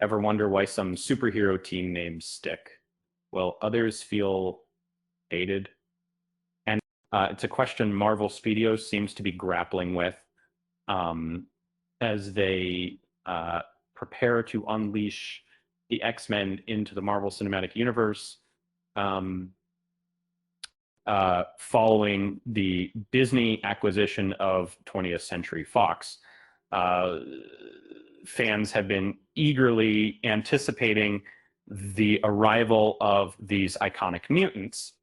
Ever wonder why some superhero team names stick? Well, others feel dated. And it's a question Marvel Studios seems to be grappling with um, as they prepare to unleash the X-Men into the Marvel Cinematic Universe. Um, Following the Disney acquisition of 20th Century Fox. Uh, Fans have been eagerly anticipating the arrival of these iconic mutants.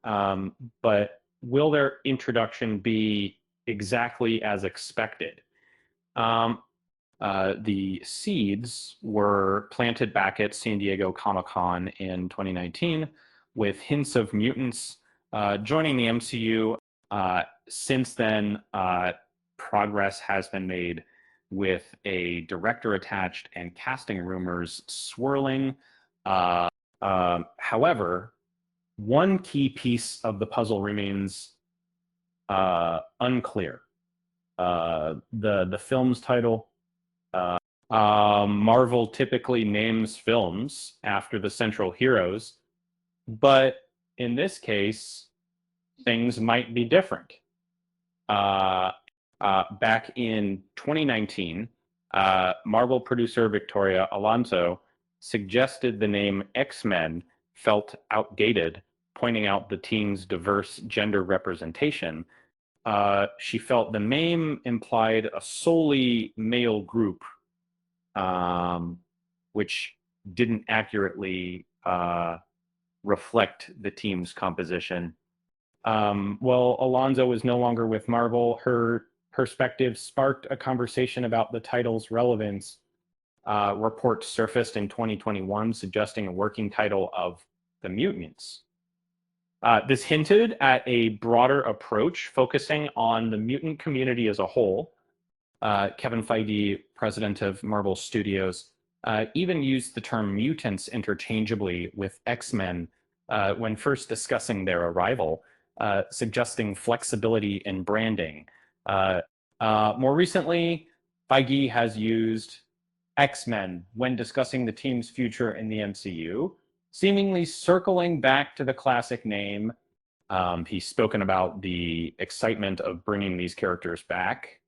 But will their introduction be exactly as expected? Um, the seeds were planted back at San Diego Comic-Con in 2019 with hints of mutants joining the MCU. Since then, progress has been made with a director attached and casting rumors swirling. However, one key piece of the puzzle remains unclear. The film's title. Marvel typically names films after the central heroes, but in this case, things might be different. Back in 2019, Marvel producer Victoria Alonso suggested the name X-Men felt outdated, pointing out the team's diverse gender representation. She felt the name implied a solely male group, which didn't accurately reflect the team's composition. Well, Alonso is no longer with Marvel. Her perspective sparked a conversation about the title's relevance. Reports surfaced in 2021 suggesting a working title of The Mutants. This hinted at a broader approach focusing on the mutant community as a whole. Kevin Feige, president of Marvel Studios, even used the term mutants interchangeably with X-Men when first discussing their arrival, suggesting flexibility in branding. More recently, Feige has used X-Men when discussing the team's future in the MCU, seemingly circling back to the classic name. He's spoken about the excitement of bringing these characters back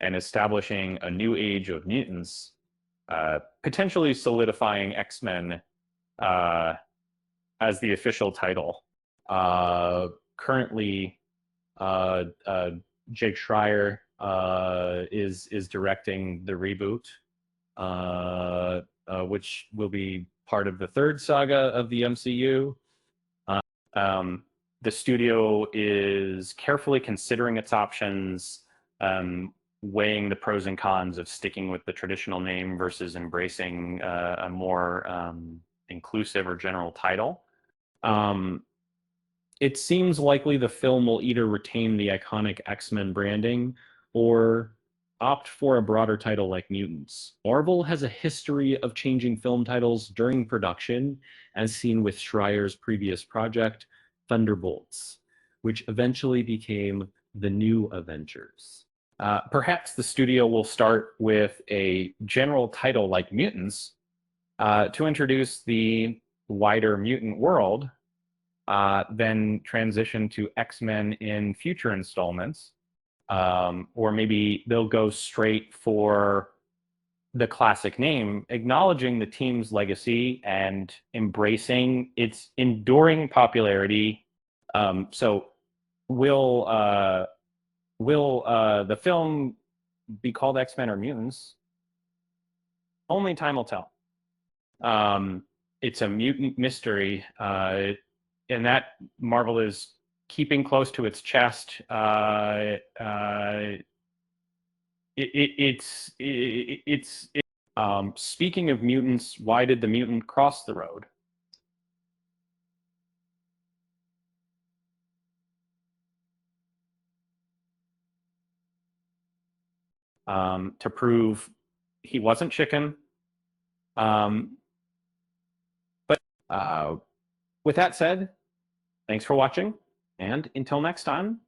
and establishing a new age of mutants, potentially solidifying X-Men as the official title. Currently, Jake Schreier is directing the reboot, which will be part of the third saga of the MCU. The studio is carefully considering its options, weighing the pros and cons of sticking with the traditional name versus embracing a more inclusive or general title. It seems likely the film will either retain the iconic X-Men branding or opt for a broader title like Mutants. Marvel has a history of changing film titles during production, as seen with Schreier's previous project, Thunderbolts, which eventually became the New Avengers. Perhaps the studio will start with a general title like Mutants to introduce the wider mutant world, then transition to X-Men in future installments. Or maybe they'll go straight for the classic name, acknowledging the team's legacy and embracing its enduring popularity. So will the film be called X-Men or Mutants? Only time will tell. It's a mutant mystery, and that Marvel is keeping close to its chest. Speaking of mutants, why did the mutant cross the road? To prove he wasn't chicken. But with that said, thanks for watching, and until next time,